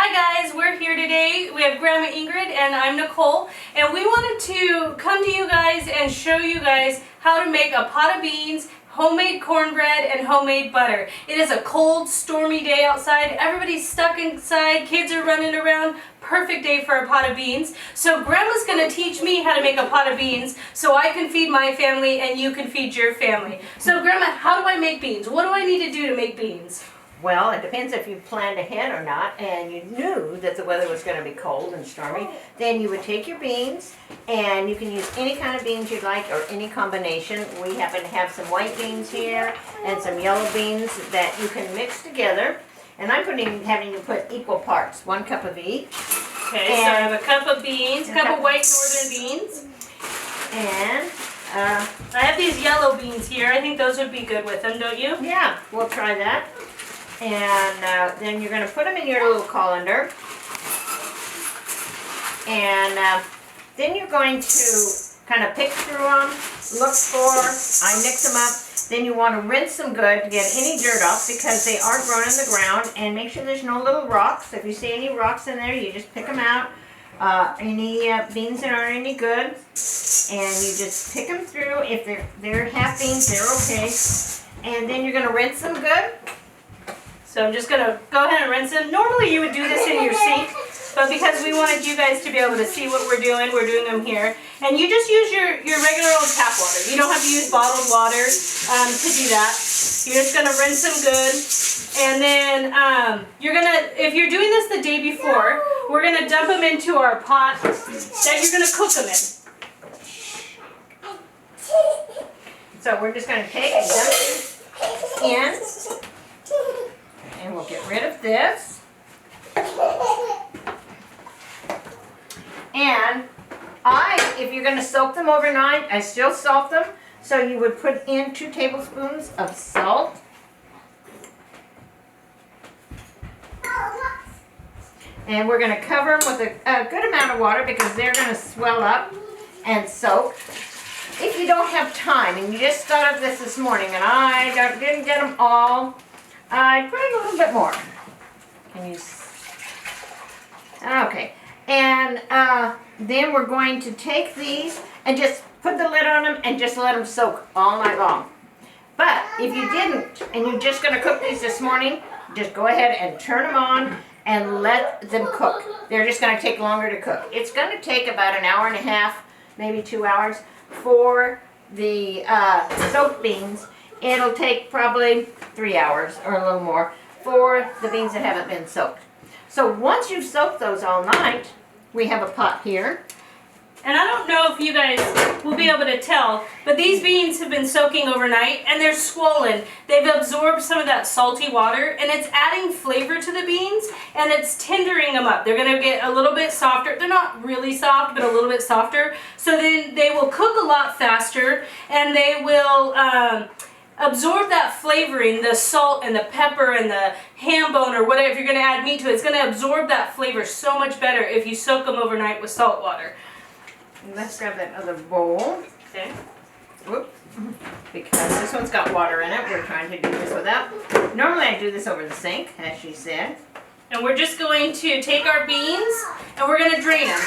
Hi guys, we're here today. We have Grandma Ingrid and I'm Nicole, and we wanted to come to you guys and show you guys how to make a pot of beans, homemade cornbread, and homemade butter. It is a cold, stormy day outside. Everybody's stuck inside. Kids are running around. Perfect day for a pot of beans. So Grandma's going to teach me how to make a pot of beans so I can feed my family and you can feed your family. So Grandma, how do I make beans? What do I need to do to make beans? Well, it depends if you planned ahead or not, and you knew that the weather was going to be cold and stormy. Then you would take your beans, and you can use any kind of beans you'd like or any combination. We happen to have some white beans here and some yellow beans that you can mix together. And I'm having you put equal parts, 1 cup of each. Okay, so I have a cup of beans, a cup of white northern beans. And I have these yellow beans here. I think those would be good with them, don't you? Yeah, we'll try that. And then you're going to put them in your little colander. And then you're going to kind of pick through them, look for, I mix them up. Then you want to rinse them good to get any dirt off because they are grown in the ground. And make sure there's no little rocks. If you see any rocks in there, you just pick them out. Any beans that aren't any good. And you just pick them through. If they're half beans, they're okay. And then you're going to rinse them good. So I'm just going to go ahead and rinse them. Normally you would do this in your sink, but because we wanted you guys to be able to see what we're doing them here. And you just use your regular old tap water. You don't have to use bottled water to do that. You're just going to rinse them good. And then you're going to, if you're doing this the day before, we're going to dump them into our pot that you're going to cook them in. So we're just going to take and dump these in. And we'll get rid of this. And if you're going to soak them overnight, I still salt them. So you would put in 2 tablespoons of salt. And we're going to cover them with a good amount of water because they're going to swell up and soak. If you don't have time and you just thought of this morning and I didn't get them all, I put in a little bit more. Can you? Okay. And then we're going to take these and just put the lid on them and just let them soak all night long. But if you didn't and you're just going to cook these this morning, just go ahead and turn them on and let them cook. They're just going to take longer to cook. It's going to take about an hour and a half, maybe 2 hours for the soaked beans. It'll take probably 3 hours or a little more for the beans that haven't been soaked. So once you've soaked those all night, we have a pot here. And I don't know if you guys will be able to tell, but these beans have been soaking overnight and they're swollen. They've absorbed some of that salty water and it's adding flavor to the beans and it's tendering them up. They're going to get a little bit softer. They're not really soft, but a little bit softer. So then they will cook a lot faster and they will absorb that flavoring, the salt and the pepper and the ham bone or whatever. If you're going to add meat to it, it's going to absorb that flavor so much better if you soak them overnight with salt water. Let's grab that other bowl. Okay. Whoop. Because this one's got water in it. We're trying to do this without. Normally I do this over the sink, as she said. And we're just going to take our beans and we're going to drain them.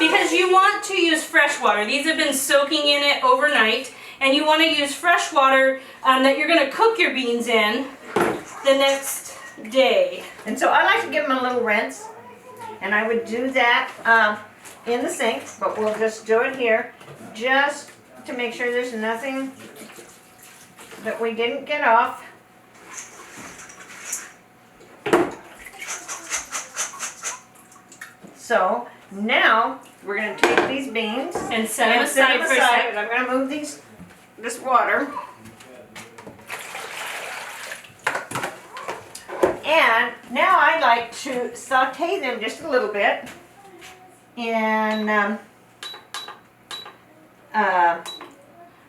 Because you want to use fresh water. These have been soaking in it overnight. And you want to use fresh water that you're going to cook your beans in the next day. And so I like to give them a little rinse. And I would do that in the sink, but we'll just do it here just to make sure there's nothing that we didn't get off. So now we're going to take these beans and set them aside for a second. I'm going to move this water. And now I like to saute them just a little bit. And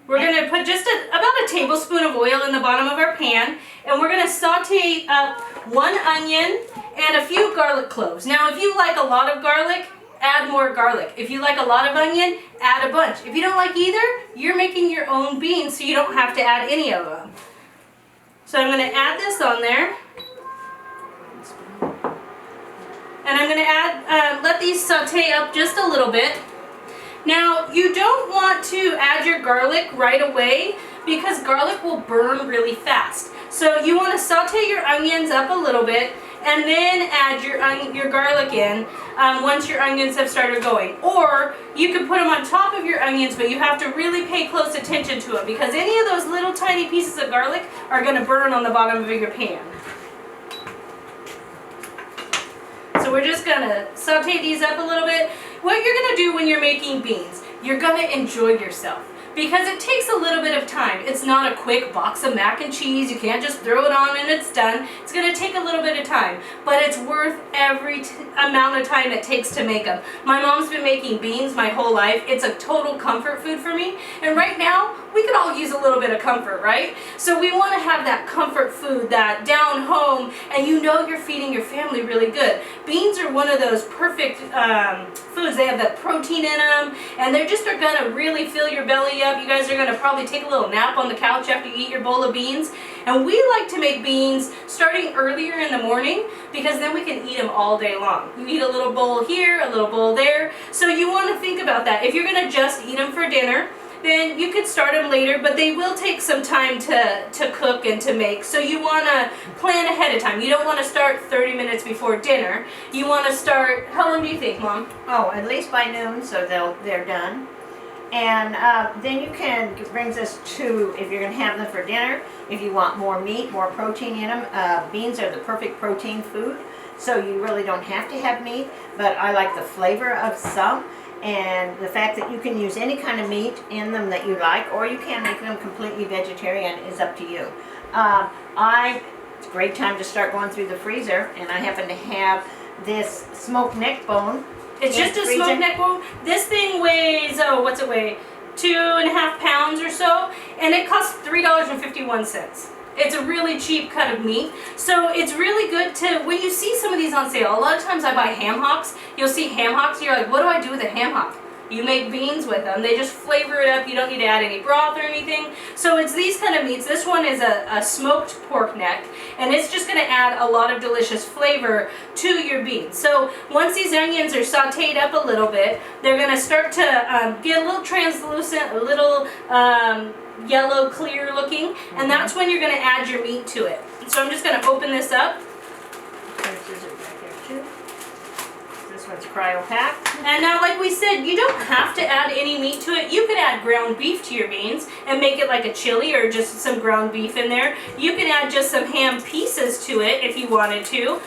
we're going to put just about a tablespoon of oil in the bottom of our pan, and we're going to saute up 1 onion and a few garlic cloves. Now, if you like a lot of garlic, add more garlic. If you like a lot of onion, add a bunch. If you don't like either, you're making your own beans, so you don't have to add any of them. So I'm going to add this on there. I'm gonna add, let these saute up just a little bit. Now, you don't want to add your garlic right away because garlic will burn really fast. So you want to saute your onions up a little bit and then add your garlic in once your onions have started going. Or you can put them on top of your onions, but you have to really pay close attention to them because any of those little tiny pieces of garlic are going to burn on the bottom of your pan. So we're just going to saute these up a little bit. What you're going to do when you're making beans, you're going to enjoy yourself. Because it takes a little bit of time. It's not a quick box of mac and cheese. You can't just throw it on and it's done. It's going to take a little bit of time, but it's worth every amount of time it takes to make them. My mom's been making beans my whole life. It's a total comfort food for me. And right now, we could all use a little bit of comfort, right? So we want to have that comfort food, that down home, and you know you're feeding your family really good. Beans are one of those perfect foods. They have that protein in them, and they're just are going to really fill your belly up. You guys are going to probably take a little nap on the couch after you eat your bowl of beans. And we like to make beans starting earlier in the morning because then we can eat them all day long. You eat a little bowl here, a little bowl there. So you want to think about that. If you're going to just eat them for dinner, then you could start them later, but they will take some time to cook and to make. So you want to plan ahead of time. You don't want to start 30 minutes before dinner. You want to start, how long do you think, Mom? Oh, at least by noon, so they're done. And then you can, it brings us to, if you're going to have them for dinner, if you want more meat, more protein in them, beans are the perfect protein food. So you really don't have to have meat, but I like the flavor of some. And the fact that you can use any kind of meat in them that you like, or you can make them completely vegetarian, is up to you. It's a great time to start going through the freezer, and I happen to have this smoked neck bone. It's just a smoked neck bone. This thing weighs, what's it weigh? 2.5 pounds or so, and it costs $3.51. It's a really cheap cut of meat. So it's really good to, when you see some of these on sale, a lot of times I buy ham hocks. You'll see ham hocks, you're like, what do I do with a ham hock? You make beans with them. They just flavor it up. You don't need to add any broth or anything. So it's these kind of meats. This one is a smoked pork neck, and it's just going to add a lot of delicious flavor to your beans. So once these onions are sauteed up a little bit, they're going to start to get a little translucent, a little yellow, clear looking, and that's when you're going to add your meat to it. So I'm just going to open this up. This one's cryo packed. And now, like we said, you don't have to add any meat to it. You could add ground beef to your beans and make it like a chili or just some ground beef in there. You can add just some ham pieces to it if you wanted to.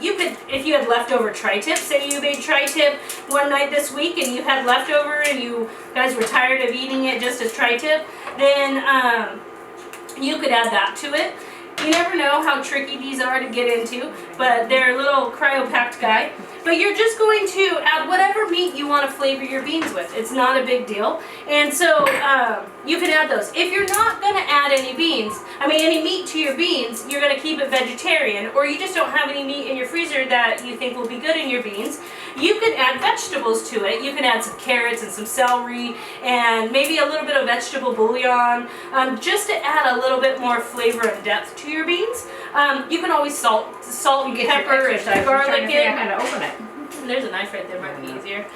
You could, if you had leftover tri-tip, say you made tri-tip one night this week and you had leftover and you guys were tired of eating it just as tri-tip, then you could add that to it. You never know how tricky these are to get into, but they're a little cryo-packed guy. But you're just going to add whatever meat you want to flavor your beans with. It's not a big deal. And so you can add those. If you're not going to add any any meat to your beans, you're going to keep it vegetarian, or you just don't have any meat in your freezer that you think will be good in your beans, you can add vegetables to it. You can add some carrots and some celery and maybe a little bit of vegetable bouillon just to add a little bit more flavor and depth to your beans. You can always salt and pepper and garlic in. How to open it. There's a knife right there, might be easier.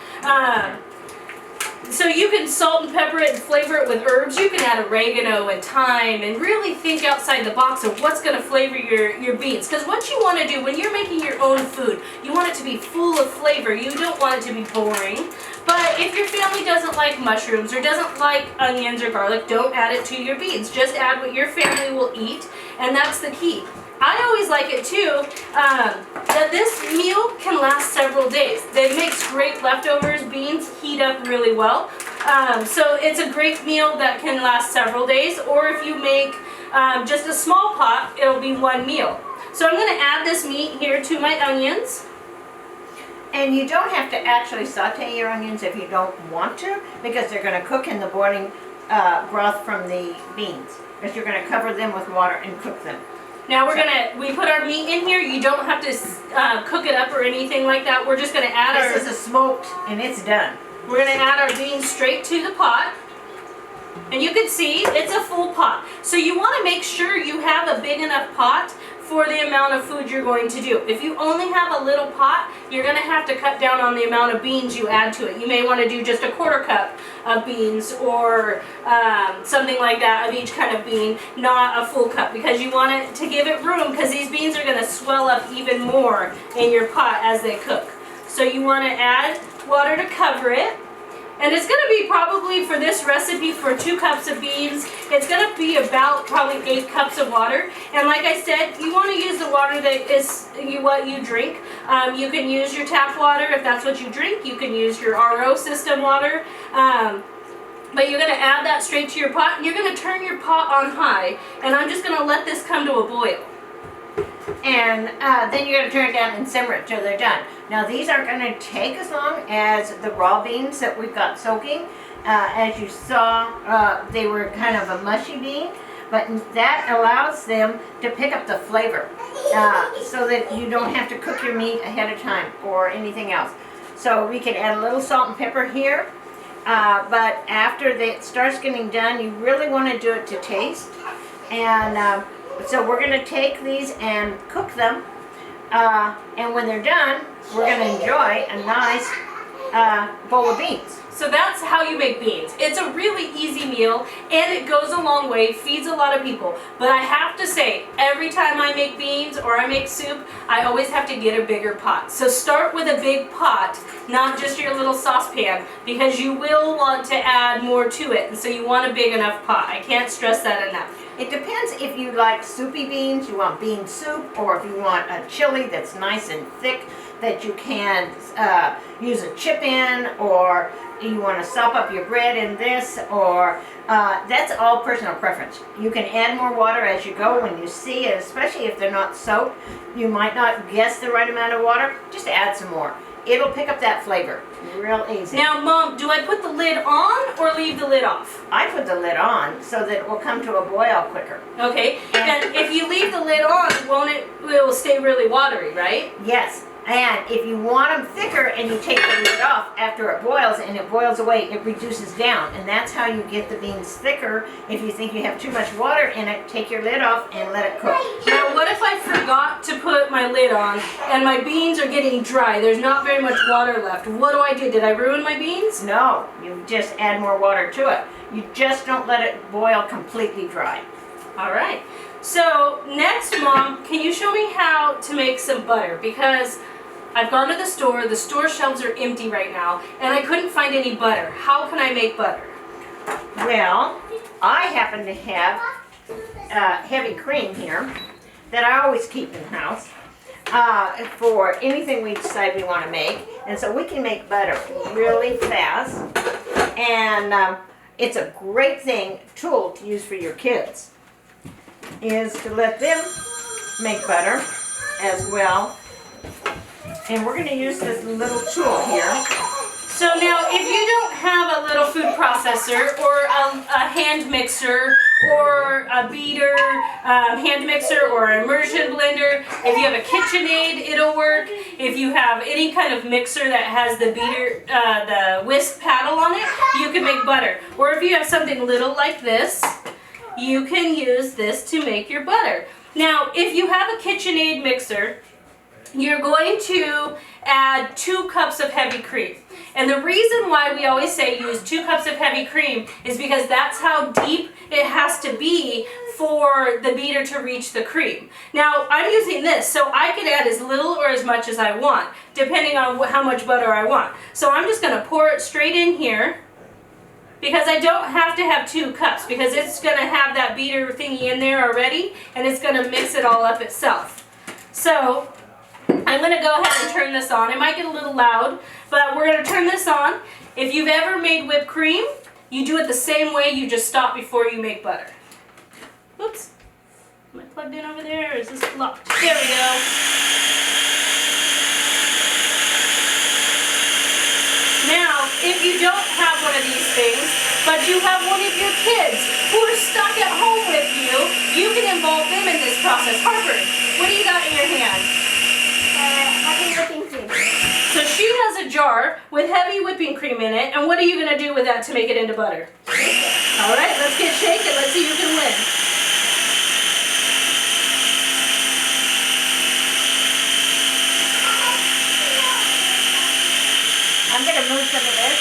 So you can salt and pepper it and flavor it with herbs. You can add oregano and thyme and really think outside the box of what's going to flavor your beans. Because what you want to do when you're making your own food, you want it to be full of flavor. You don't want it to be boring. But if your family doesn't like mushrooms or doesn't like onions or garlic, don't add it to your beans. Just add what your family will eat, and that's the key. I always like it too, that this meal can last several days. It makes great leftovers. Beans heat up really well. So it's a great meal that can last several days. Or if you make just a small pot, it'll be one meal. So I'm going to add this meat here to my onions. And you don't have to actually saute your onions if you don't want to, because they're going to cook in the boiling broth from the beans. Because you're going to cover them with water and cook them. Now we put our meat in here. You don't have to cook it up or anything like that. We're just going to add This is a smoked, and it's done. We're going to add our beans straight to the pot. And you can see it's a full pot. So you want to make sure you have a big enough pot for the amount of food you're going to do. If you only have a little pot, you're going to have to cut down on the amount of beans you add to it. You may want to do just a 1/4 cup of beans or something like that of each kind of bean, not a full cup, because you want it to give it room, because these beans are going to swell up even more in your pot as they cook. So you want to add water to cover it. And it's going to be probably, for this recipe, for 2 cups of beans, it's going to be about probably 8 cups of water. And like I said, you want to use the water that is what you drink. You can use your tap water if that's what you drink. You can use your RO system water. But you're going to add that straight to your pot. You're going to turn your pot on high. And I'm just going to let this come to a boil. And then you're going to turn it down and simmer it till they're done. Now these aren't going to take as long as the raw beans that we've got soaking. As you saw, they were kind of a mushy bean, but that allows them to pick up the flavor so that you don't have to cook your meat ahead of time or anything else. So we can add a little salt and pepper here, but after it starts getting done, you really want to do it to taste. And so we're going to take these and cook them, and when they're done, we're going to enjoy a nice bowl of beans. So that's how you make beans. It's a really easy meal, and it goes a long way, feeds a lot of people. But I have to say, every time I make beans or I make soup, I always have to get a bigger pot. So start with a big pot, not just your little saucepan, because you will want to add more to it. And so you want a big enough pot. I can't stress that enough. It depends if you like soupy beans, you want bean soup, or if you want a chili that's nice and thick that you can use a chip in, or you want to sop up your bread in this, or that's all personal preference. You can add more water as you go when you see it, especially if they're not soaked. You might not guess the right amount of water, just add some more. It'll pick up that flavor real easy. Now, Mom, do I put the lid on or leave the lid off? I put the lid on so that it will come to a boil quicker. Okay, and if you leave the lid on, it will stay really watery, right? Yes. And if you want them thicker and you take the lid off after it boils and it boils away, it reduces down. And that's how you get the beans thicker. If you think you have too much water in it, take your lid off and let it cook. Now, what if I forgot to put my lid on and my beans are getting dry? There's not very much water left. What do? Did I ruin my beans? No, you just add more water to it. You just don't let it boil completely dry. All right. So next, Mom, can you show me how to make some butter? Because I've gone to the store shelves are empty right now, and I couldn't find any butter. How can I make butter? Well, I happen to have heavy cream here that I always keep in the house for anything we decide we want to make. And so we can make butter really fast, and it's a great tool to use for your kids, is to let them make butter as well. And we're going to use this little tool here. So now, if you don't have a little food processor or a hand mixer or a beater, hand mixer or immersion blender, if you have a KitchenAid, it'll work. If you have any kind of mixer that has the beater, the whisk paddle on it, you can make butter. Or if you have something little like this, you can use this to make your butter. Now, if you have a KitchenAid mixer, you're going to add 2 cups of heavy cream. And the reason why we always say use 2 cups of heavy cream is because that's how deep it has to be for the beater to reach the cream. Now, I'm using this, so I can add as little or as much as I want, depending on how much butter I want. So I'm just going to pour it straight in here, because I don't have to have 2 cups, because it's going to have that beater thingy in there already, and it's going to mix it all up itself. So I'm going to go ahead and turn this on. It might get a little loud, but we're going to turn this on. If you've ever made whipped cream, you do it the same way. You just stop before you make butter. Whoops. Am I plugged in over there, or is this locked? There we go. Now, if you don't have one of these things, but you have one of your kids who are stuck at home with you, you can involve them in this process. Harper, what do you got in your hand? Heavy whipping cream. So she has a jar with heavy whipping cream in it, and what are you going to do with that to make it into butter? All right, let's get shaken. Let's see who can win. some of this.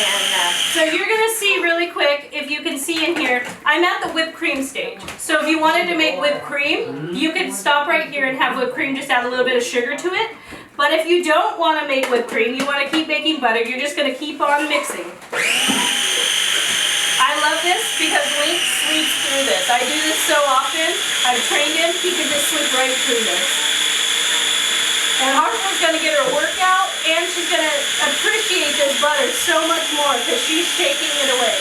And So you're gonna see really quick, if you can see in here, I'm at the whipped cream stage. So if you wanted to make whipped cream, you could stop right here and have whipped cream, just add a little bit of sugar to it. But if you don't want to make whipped cream, you want to keep making butter, you're just gonna keep on mixing. I love this because Link sleeps through this. I do this so often. I've trained him, he can just sleep right through this. And Harper's going to get her workout, and she's going to appreciate this butter so much more because she's shaking it away.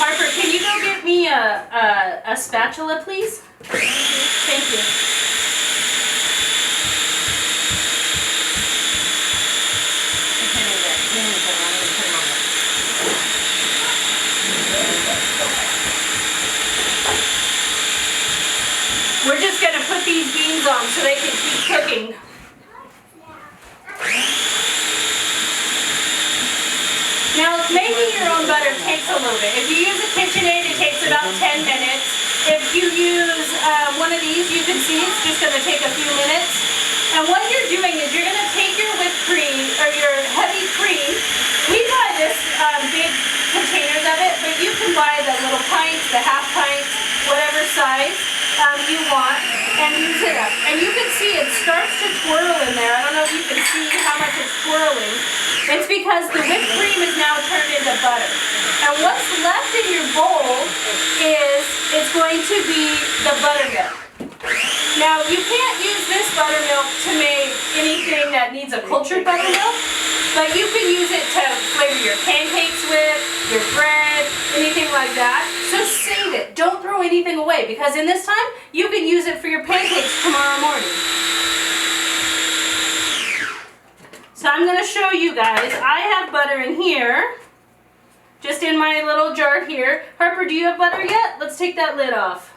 Harper, can you go get me a spatula, please? Thank you. We're just going to put these beans on so they can keep cooking. Now, making your own butter takes a little bit. If you use a KitchenAid, it takes about 10 minutes. If you use one of these, you can see it's just going to take a few minutes. And what you're doing is you're going to take your whipped cream, or your heavy cream. We buy this big containers of it, but you can buy the little pints, the half pints, whatever size you want, and use it up. And you can see it starts to twirl in there. I don't know if you can see how much it's twirling. It's because the whipped cream is now turned into butter. And what's left in your bowl is it's going to be the buttermilk. Now, you can't use this buttermilk to make anything that needs a cultured buttermilk, but you can use it to flavor your pancakes with, your bread, anything like that. So save it. Don't throw anything away, because in this time, you can use it for your pancakes tomorrow morning. So I'm going to show you guys. I have butter in here, just in my little jar here. Harper, do you have butter yet? Let's take that lid off.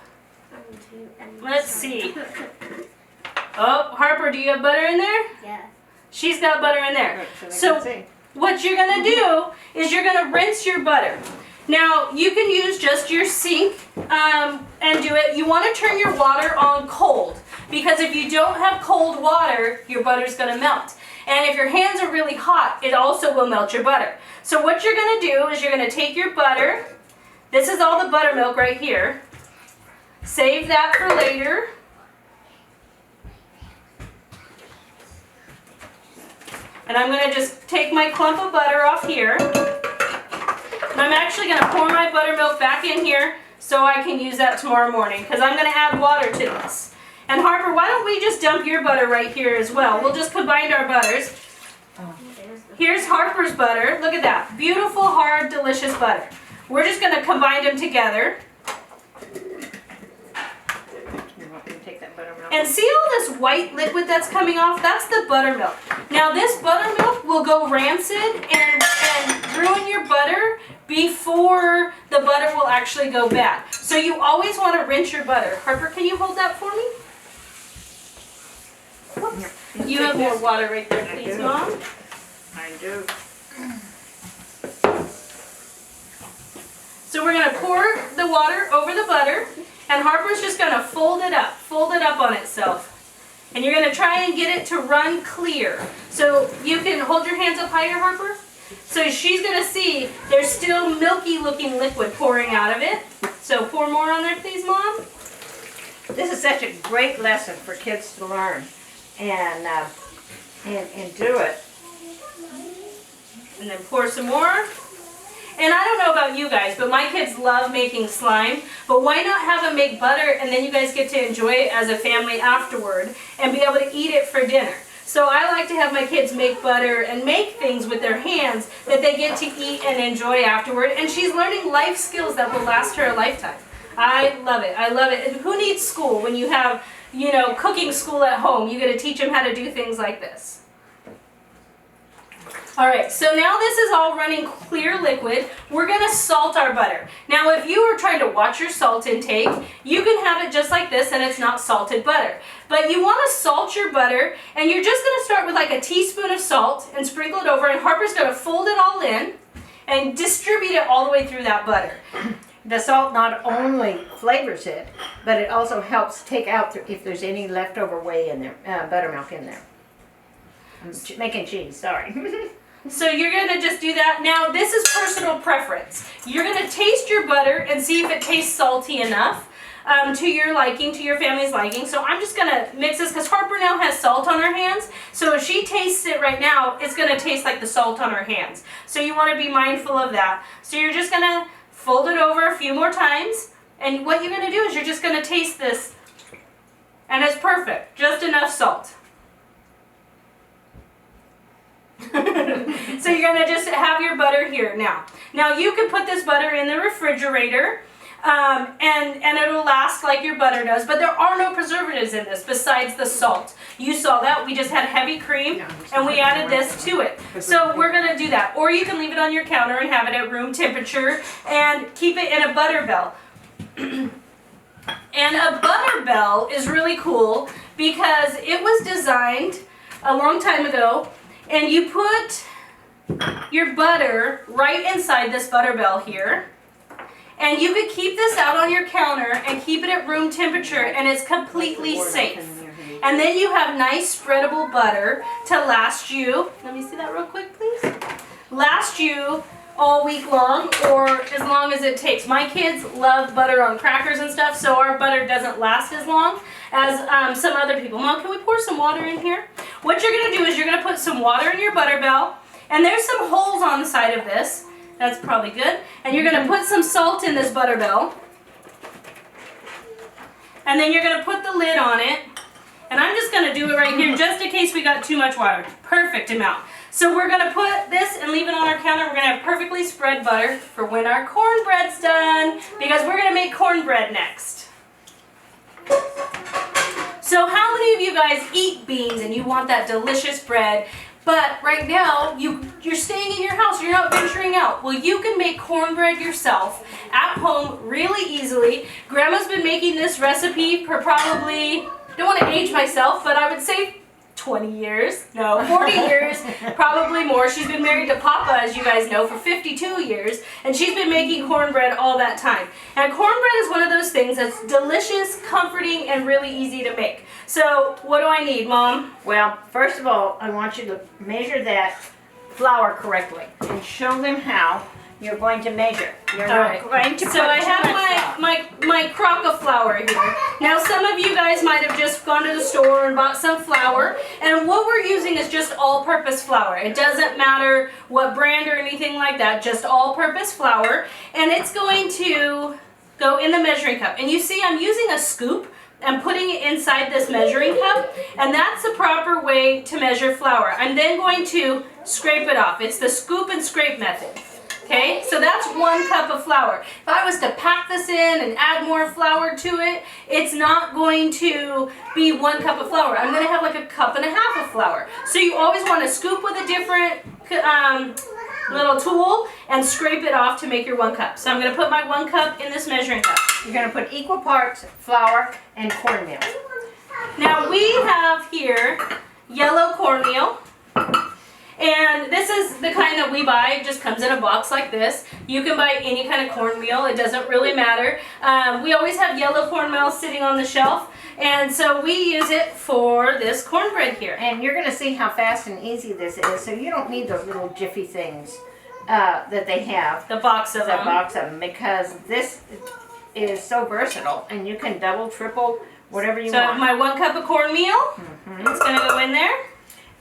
Let's see. Oh, Harper, do you have butter in there? Yeah. She's got butter in there. So what you're going to do is you're going to rinse your butter. Now, you can use just your sink and do it. You want to turn your water on cold, because if you don't have cold water, your butter's going to melt. And if your hands are really hot, it also will melt your butter. So what you're going to do is you're going to take your butter. This is all the buttermilk right here. Save that for later. And I'm going to just take my clump of butter off here. And I'm actually going to pour my buttermilk back in here so I can use that tomorrow morning, because I'm going to add water to this. And Harper, why don't we just dump your butter right here as well? We'll just combine our butters. Here's Harper's butter. Look at that. Beautiful, hard, delicious butter. We're just going to combine them together. And see all this white liquid that's coming off? That's the buttermilk. Now this buttermilk will go rancid and ruin your butter before the butter will actually go bad. So you always want to rinse your butter. Harper, can you hold that for me? Whoops. You have more water right there, please, Mom. I do. So we're going to pour the water over the butter. And Harper's just going to fold it up on itself. And you're going to try and get it to run clear. So you can hold your hands up higher, Harper. So she's going to see there's still milky looking liquid pouring out of it. So pour more on there, please, Mom. This is such a great lesson for kids to learn and do it. And then pour some more. And I don't know about you guys, but my kids love making slime. But why not have them make butter, and then you guys get to enjoy it as a family afterward and be able to eat it for dinner. So I like to have my kids make butter and make things with their hands that they get to eat and enjoy afterward. And she's learning life skills that will last her a lifetime. I love it. I love it. And who needs school when you have, you know, cooking school at home? You get to teach them how to do things like this. All right, so now this is all running clear liquid. We're gonna salt our butter. Now, if you are trying to watch your salt intake, you can have it just like this and it's not salted butter. But you wanna salt your butter, and you're just gonna start with like a teaspoon of salt and sprinkle it over, and Harper's gonna fold it all in and distribute it all the way through that butter. The salt not only flavors it, but it also helps take out if there's any leftover whey in there, buttermilk in there. I'm making cheese, sorry. So you're gonna just do that. Now, this is personal preference. You're gonna taste your butter and see if it tastes salty enough to your liking, to your family's liking. So I'm just gonna mix this because Harper now has salt on her hands. So if she tastes it right now, it's gonna taste like the salt on her hands. So you wanna be mindful of that. So you're just gonna fold it over a few more times. And what you're gonna do is you're just gonna taste this. And it's perfect, just enough salt. So you're gonna just have your butter here now. Now you can put this butter in the refrigerator and it'll last like your butter does, but there are no preservatives in this besides the salt. You saw that, we just had heavy cream and we added this to it. So we're gonna do that. Or you can leave it on your counter and have it at room temperature and keep it in a butter bell. And a butter bell is really cool because it was designed a long time ago. And you put your butter right inside this butter bell here. And you could keep this out on your counter and keep it at room temperature, and it's completely safe. And then you have nice spreadable butter to last you, let me see that real quick please, last you all week long, or as long as it takes. My kids love butter on crackers and stuff, so our butter doesn't last as long as some other people. Mom, can we pour some water in here? What you're gonna do is you're gonna put some water in your butter bell, and there's some holes on the side of this. That's probably good. And you're gonna put some salt in this butter bell. And then you're gonna put the lid on it. And I'm just gonna do it right here just in case we got too much water. Perfect amount. So we're gonna put this and leave it on our counter. We're gonna have perfectly spread butter for when our cornbread's done, because we're gonna make cornbread next. So how many of you guys eat beans and you want that delicious bread, but right now you're staying in your house, you're not venturing out? Well, you can make cornbread yourself at home really easily. Grandma's been making this recipe for probably, don't want to age myself, but I would say 20 years, no, 40 years, probably more. She's been married to Papa, as you guys know, for 52 years, and she's been making cornbread all that time. And cornbread is one of those things that's delicious, comforting, and really easy to make. So what do I need, Mom? Well, first of all, I want you to measure that flour correctly and show them how you're going to measure. You're Alright, going to so I have my crock of flour here. Now some of you guys might have just gone to the store and bought some flour, and what we're using is just all-purpose flour. It doesn't matter what brand or anything like that, just all-purpose flour, and it's going to go in the measuring cup. And you see I'm using a scoop. I'm putting it inside this measuring cup, and that's the proper way to measure flour. I'm then going to scrape it off. It's the scoop and scrape method. Okay, so that's 1 cup of flour. If I was to pack this in and add more flour to it, it's not going to be 1 cup of flour. I'm going to have like 1.5 cups of flour. So you always want to scoop with a different little tool and scrape it off to make your 1 cup. So I'm going to put my 1 cup in this measuring cup. You're going to put equal parts flour and cornmeal. Now we have here yellow cornmeal. And this is the kind that we buy. It just comes in a box like this. You can buy any kind of cornmeal. It doesn't really matter. We always have yellow cornmeal sitting on the shelf. And so we use it for this cornbread here. And you're going to see how fast and easy this is. So you don't need those little jiffy things that they have. The box of them. Because this is so versatile. And you can double, triple, whatever you want. So I have my 1 cup of cornmeal. It's going to go in there.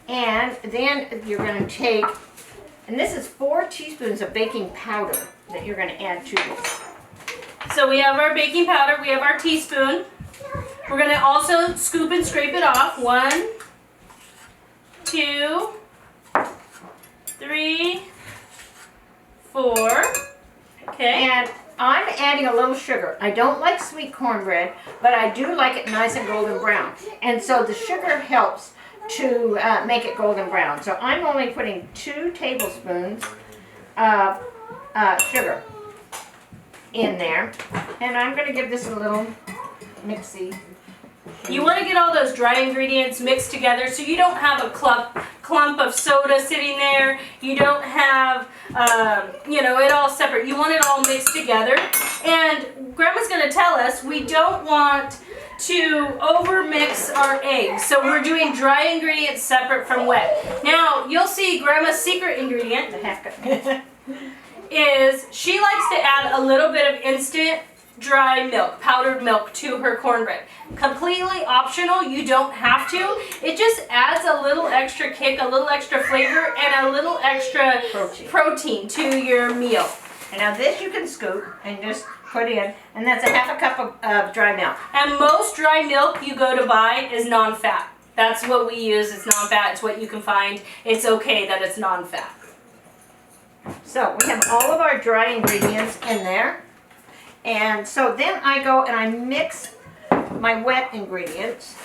And then you're going to take, and this is 4 teaspoons of baking powder that you're going to add to this. So we have our baking powder, we have our teaspoon. We're going to also scoop and scrape it off. 1, 2, 3, 4. Okay. And I'm adding a little sugar. I don't like sweet cornbread, but I do like it nice and golden brown. And so the sugar helps to make it golden brown. So I'm only putting 2 tablespoons of sugar in there. And I'm going to give this a little mixy. You want to get all those dry ingredients mixed together so you don't have a clump of soda sitting there. You don't have, it all separate. You want it all mixed together. And Grandma's going to tell us we don't want to overmix our eggs. So we're doing dry ingredients separate from wet. Now, you'll see Grandma's secret ingredient is she likes to add a little bit of instant dry milk, powdered milk to her cornbread. Completely optional, you don't have to. It just adds a little extra kick, a little extra flavor, and a little extra protein to your meal. And now this you can scoop and just put in, and that's a half a cup of dry milk. And most dry milk you go to buy is non-fat. That's what we use, it's non-fat, it's what you can find. It's okay that it's non-fat. So we have all of our dry ingredients in there. And so then I go and I mix my wet ingredients.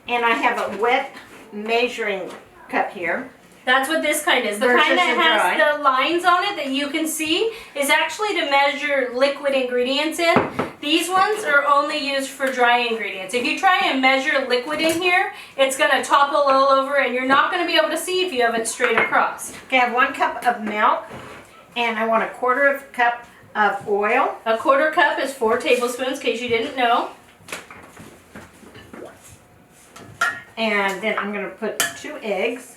And I have a wet measuring cup here. That's what this kind is. The Versus kind that the has dry. the lines on it that you can see is actually to measure liquid ingredients in. These ones are only used for dry ingredients. If you try and measure liquid in here, it's going to topple all over and you're not going to be able to see if you have it straight across. Okay, I have 1 cup of milk and I want a 1/4 cup of oil. A 1/4 cup is 4 tablespoons, in case you didn't know. And then I'm going to put 2 eggs.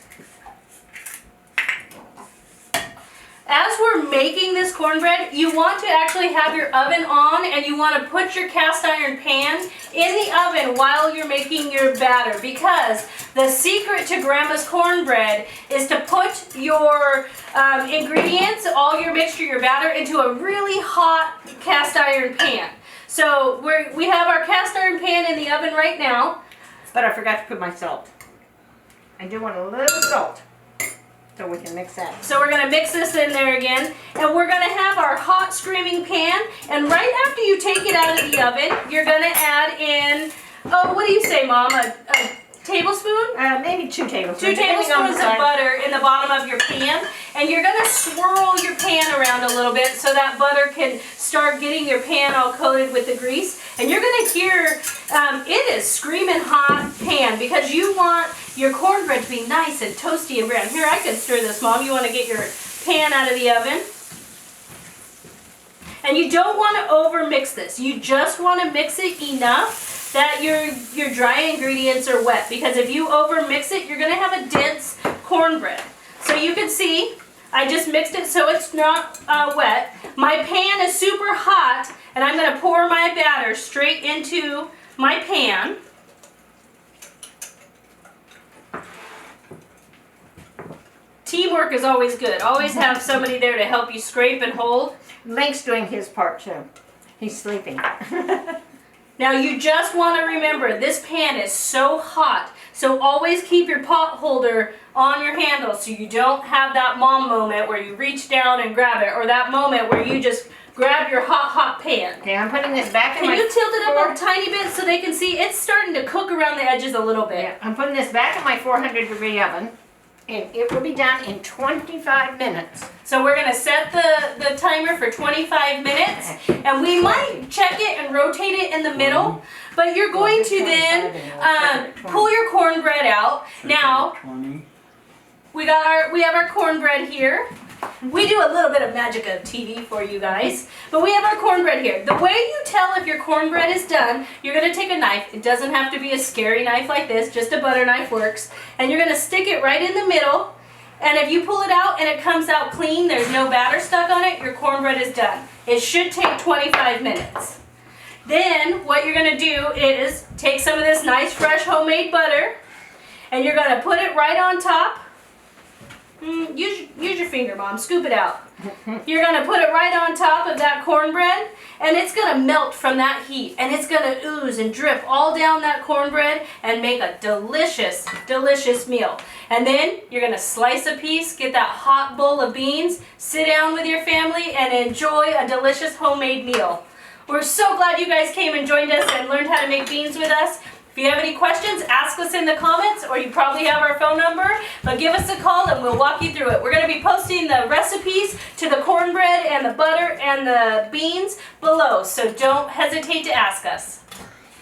As we're making this cornbread, you want to actually have your oven on and you want to put your cast iron pan in the oven while you're making your batter, because the secret to Grandma's cornbread is to put your ingredients, all your mixture, your batter, into a really hot cast iron pan. So we have our cast iron pan in the oven right now. But I forgot to put my salt. I do want a little salt. So we can mix that. So we're going to mix this in there again, and we're going to have our hot screaming pan, and right after you take it out of the oven, you're going to add in, what do you say, Mom, a tablespoon? Maybe 2 tablespoons. 2 tablespoons of butter in the bottom of your pan, and you're going to swirl your pan around a little bit so that butter can start getting your pan all coated with the grease. And you're going to hear, it is screaming hot pan, because you want your cornbread to be nice and toasty and brown. Here, I can stir this, Mom. You want to get your pan out of the oven. And you don't want to over mix this. You just want to mix it enough that your dry ingredients are wet, because if you over mix it, you're going to have a dense cornbread. So you can see I just mixed it so it's not wet. My pan is super hot, and I'm going to pour my batter straight into my pan. Teamwork is always good. Always have somebody there to help you scrape and hold. Link's doing his part too. He's sleeping. Now you just want to remember, this pan is so hot, so always keep your pot holder on your handle so you don't have that mom moment where you reach down and grab it, or that moment where you just grab your hot pan. Okay, I'm putting this back in Can my... you tilt it up a tiny bit so they can see? It's starting to cook around the edges a little bit. Yeah, I'm putting this back in my 400-degree oven, and it will be done in 25 minutes. So we're going to set the timer for 25 minutes, and we might check it and rotate it in the middle, but you're going to then pull your cornbread out. Now, we have our cornbread here. We do a little bit of magic of TV for you guys, but we have our cornbread here. The way you tell if your cornbread is done, you're going to take a knife. It doesn't have to be a scary knife like this, just a butter knife works. And you're going to stick it right in the middle, and if you pull it out and it comes out clean, there's no batter stuck on it, your cornbread is done. It should take 25 minutes. Then what you're going to do is take some of this nice fresh homemade butter, and you're going to put it right on top. Use your finger, Mom. Scoop it out. You're going to put it right on top of that cornbread, and it's going to melt from that heat, and it's going to ooze and drip all down that cornbread and make a delicious, delicious meal. And then you're going to slice a piece, get that hot bowl of beans, sit down with your family, and enjoy a delicious homemade meal. We're so glad you guys came and joined us and learned how to make beans with us. If you have any questions, ask us in the comments, or you probably have our phone number, but give us a call and we'll walk you through it. We're going to be posting the recipes to the cornbread and the butter and the beans below, so don't hesitate to ask us.